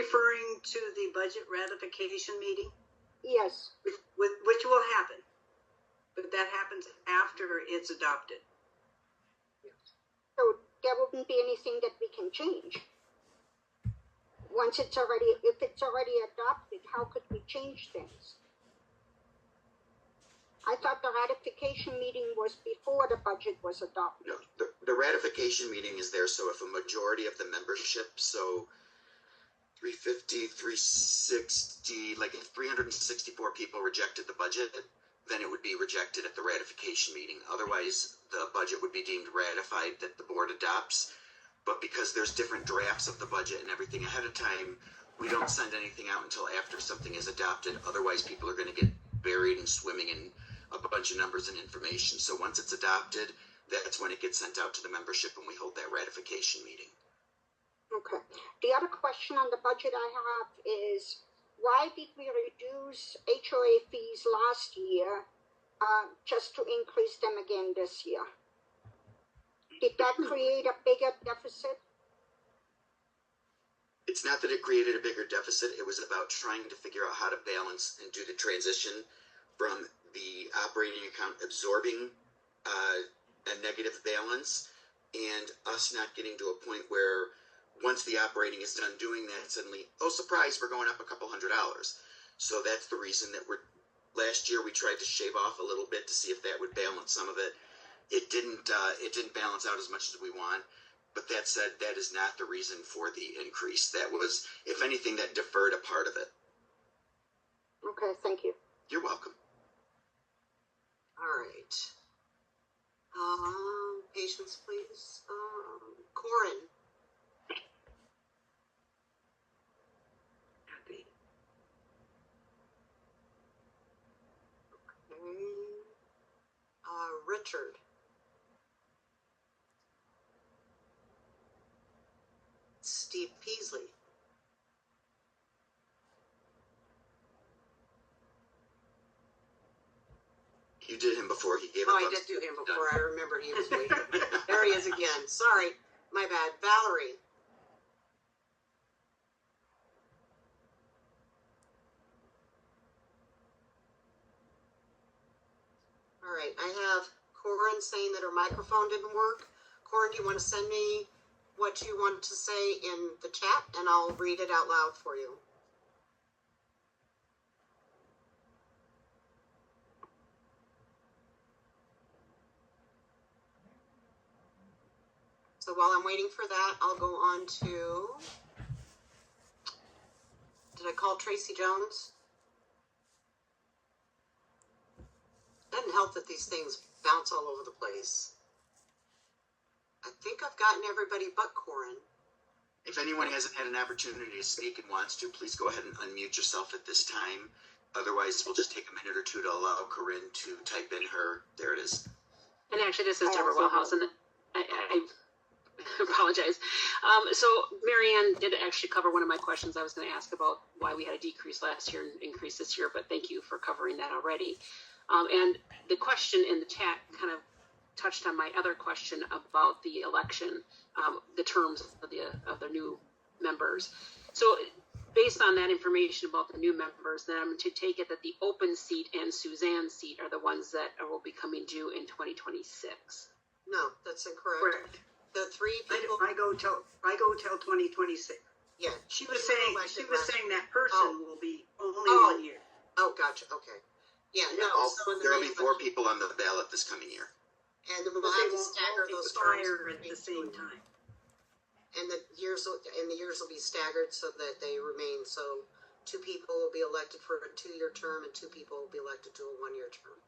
referring to the budget ratification meeting? Yes. Which will happen, but that happens after it's adopted. So there wouldn't be anything that we can change. Once it's already, if it's already adopted, how could we change things? I thought the ratification meeting was before the budget was adopted. No, the ratification meeting is there, so if a majority of the membership, so 350, 360, like if 364 people rejected the budget, then it would be rejected at the ratification meeting. Otherwise, the budget would be deemed ratified that the board adopts. But because there's different drafts of the budget and everything ahead of time, we don't send anything out until after something is adopted. Otherwise, people are going to get buried and swimming in a bunch of numbers and information. So once it's adopted, that's when it gets sent out to the membership and we hold that ratification meeting. Okay. The other question on the budget I have is, why did we reduce HOA fees last year just to increase them again this year? Did that create a bigger deficit? It's not that it created a bigger deficit. It was about trying to figure out how to balance and do the transition from the operating account absorbing a negative balance and us not getting to a point where once the operating is done doing that, suddenly, oh, surprise, we're going up a couple $100. So that's the reason that last year we tried to shave off a little bit to see if that would balance some of it. It didn't balance out as much as we want. But that said, that is not the reason for the increase. That was, if anything, that deferred a part of it. Okay, thank you. You're welcome. All right. Patience, please. Corin. Happy. Okay. Richard. Steve Peasley. You did him before he gave Oh, up. I did do him before. I remember he was waiting. There he is again. Sorry. My bad. Valerie. All right. I have Corin saying that her microphone didn't work. Corin, do you want to send me what you want to say in the chat, and I'll read it out loud for you. So while I'm waiting for that, I'll go on to, did I call Tracy Jones? Doesn't help that these things bounce all over the place. I think I've gotten everybody but Corin. If anyone hasn't had an opportunity to speak and wants to, please go ahead and unmute yourself at this time. Otherwise, we'll just take a minute or two to allow Corinne to type in her. There it is. And actually, this is Deborah Wellhausen. I apologize. So Marianne did actually cover one of my questions. I was going to ask about why we had a decrease last year and increase this year, but thank you for covering that already. And the question in the chat kind of touched on my other question about the election, the terms of the new members. So based on that information about the new members, then I'm to take it that the open seat and Suzanne's seat are the ones that will be coming due in 2026. No, that's incorrect. Correct. The three people. I go till 2026. Yeah. She was saying that person will be only 1 year. Oh, gotcha. Okay. Yeah. No. So there will be 4 people on the ballot this coming year. And then we'll have to stagger those terms at the same time. And the years will be staggered so that they remain. So 2 people will be elected for a 2-year term, and 2 people will be elected to a 1-year term.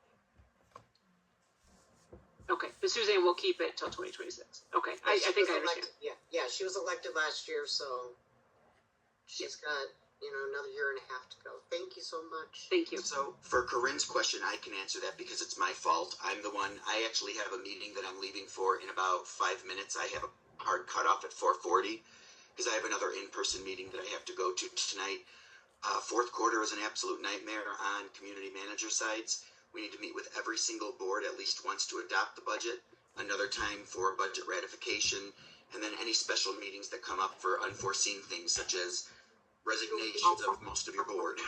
Okay, but Suzanne will keep it till 2026. Okay, I think I understand. Yeah, she was elected last year, so she's got another year and a half to go. Thank you so much. Thank you. So for Corinne's question, I can answer that because it's my fault. I'm the one. I actually have a meeting that I'm leaving for in about 5 minutes. I have a hard cutoff at 4:40 because I have another in-person meeting that I have to go to tonight. Fourth quarter is an absolute nightmare on community manager sides. We need to meet with every single board at least once to adopt the budget, another time for budget ratification, and then any special meetings that come up for unforeseen things such as resignations of most of your board.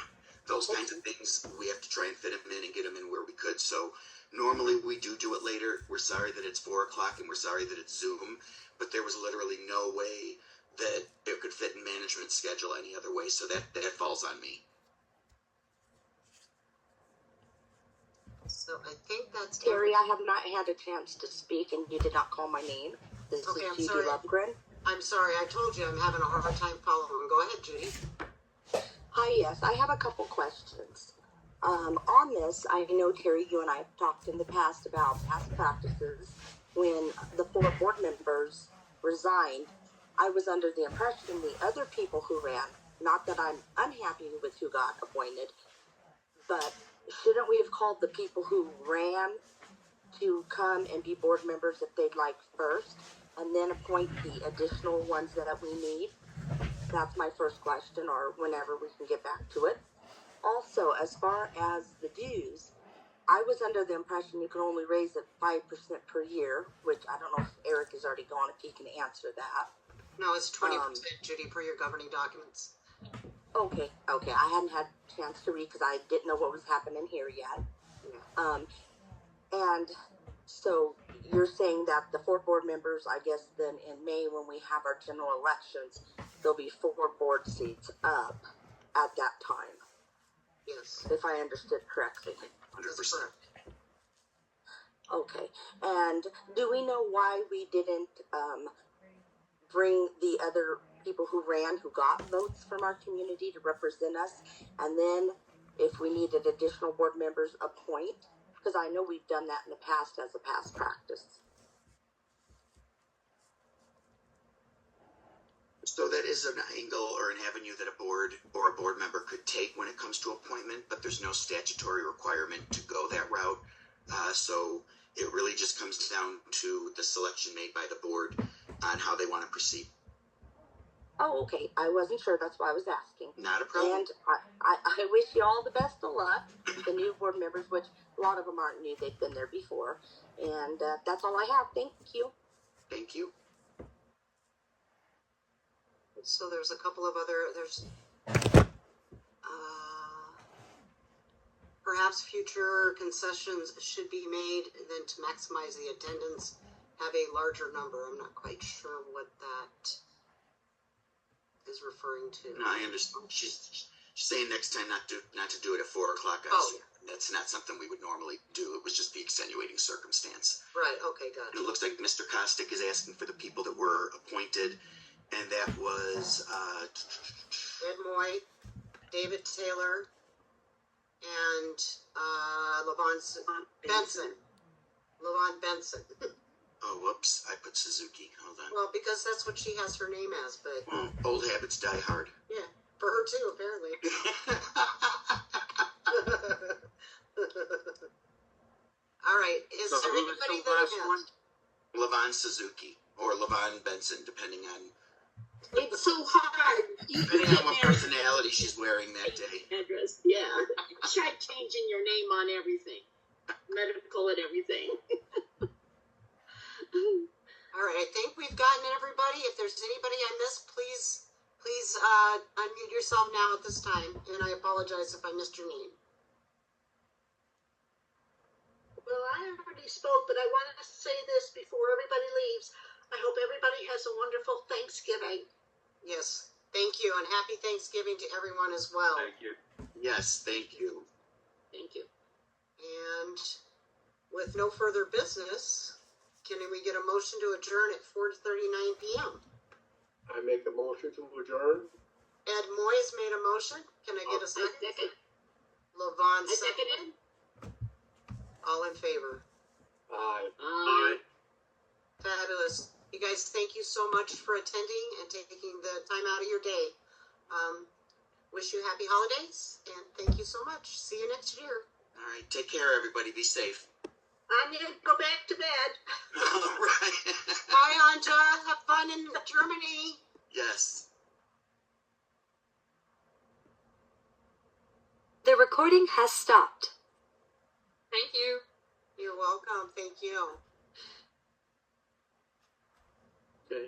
Those kinds of things, we have to try and fit them in and get them in where we could. So normally we do it later. We're sorry that it's 4 o'clock and we're sorry that it's Zoom, but there was literally no way that it could fit in management's schedule any other way. So that falls on me. So I think that's Terry, I have not had a chance to speak, and you did not call my name. This Okay, I'm is Judy sorry. Lovegren. I'm sorry, I told you I'm having a hard time following. Go ahead, Judy. Hi, yes, I have a couple questions. On this, I know, Terry, you and I have talked in the past about past practices. When the 4 board members resigned, I was under the impression the other people who ran, not that I'm unhappy with who got appointed, but shouldn't we have called the people who ran to come and be board members if they'd like first, and then appoint the additional ones that we need? That's my first question, or whenever we can get back to it. Also, as far as the dues, I was under the impression you could only raise it 5% per year, which I don't know if Eric is already gone, if he can answer that. No, it's 20%, Judy, per your governing documents. Okay, I hadn't had a chance to read because I didn't know what was happening here yet. And so you're saying that the 4 board members, I guess then in May when we have our general elections, there'll be 4 board seats up at that time, Yes. if I understood correctly. 100%. Okay, and do we know why we didn't bring the other people who ran, who got votes from our community to represent us, and then if we needed additional board members, appoint? Because I know we've done that in the past as a past practice. So that is an angle or an avenue that a board or a board member could take when it comes to appointment, but there's no statutory requirement to go that route. So it really just comes down to the selection made by the board on how they want to proceed. Oh, okay. I wasn't sure. That's why I was asking. Not a problem. And I wish you all the best of luck, the new board members, which a lot of them aren't new. They've been there before. And that's all I have. Thank you. Thank you. So there's a couple of other, perhaps future concessions should be made, and then to maximize the attendance, have a larger number. I'm not quite sure what that is referring to. No, I understand. She's saying next time not to do it at 4 o'clock. Oh. That's not something we would normally do. It was just the extenuating circumstance. Right, okay, got And it. it looks like Mr. Kostick is asking for the people that were appointed, and that was Ed Moy, David Taylor, and LaVon Benson. LaVon Benson. oh, whoops, I put Suzuki. Hold on. Well, because that's what she has her name as, but Well, old habits die hard. yeah, for her too, apparently. All right, is So there who was anybody the that last has? one? LaVon Suzuki or LaVon Benson, depending on It's so hard. You depending on what personality she's wearing that day. address. Yeah. Try changing your name on everything. Medical and everything. All right, I think we've gotten everybody. If there's anybody I missed, please unmute yourself now at this time. And I apologize if I missed your name. Well, I already spoke, but I wanted to say this before everybody leaves. I hope everybody has a wonderful Thanksgiving. Yes, thank you, and happy Thanksgiving to everyone as well. Thank you. Yes, thank you. Thank you. And with no further business, can we get a motion to adjourn at 4:39 p.m.? I make a motion to adjourn. Ed Moyes made a motion. Can I get a I second? second. LaVon I seconded. All in favor? Aye. Fabulous. You guys, thank you so much for attending and taking the time out of your day. Wish you happy holidays, and thank you so much. See you next year. All right, take care, everybody. Be safe. I need to go back to bed. All right. Bye, Anja. Have fun in Germany. Yes. The recording has stopped. Thank you. You're welcome. Thank you. Okay.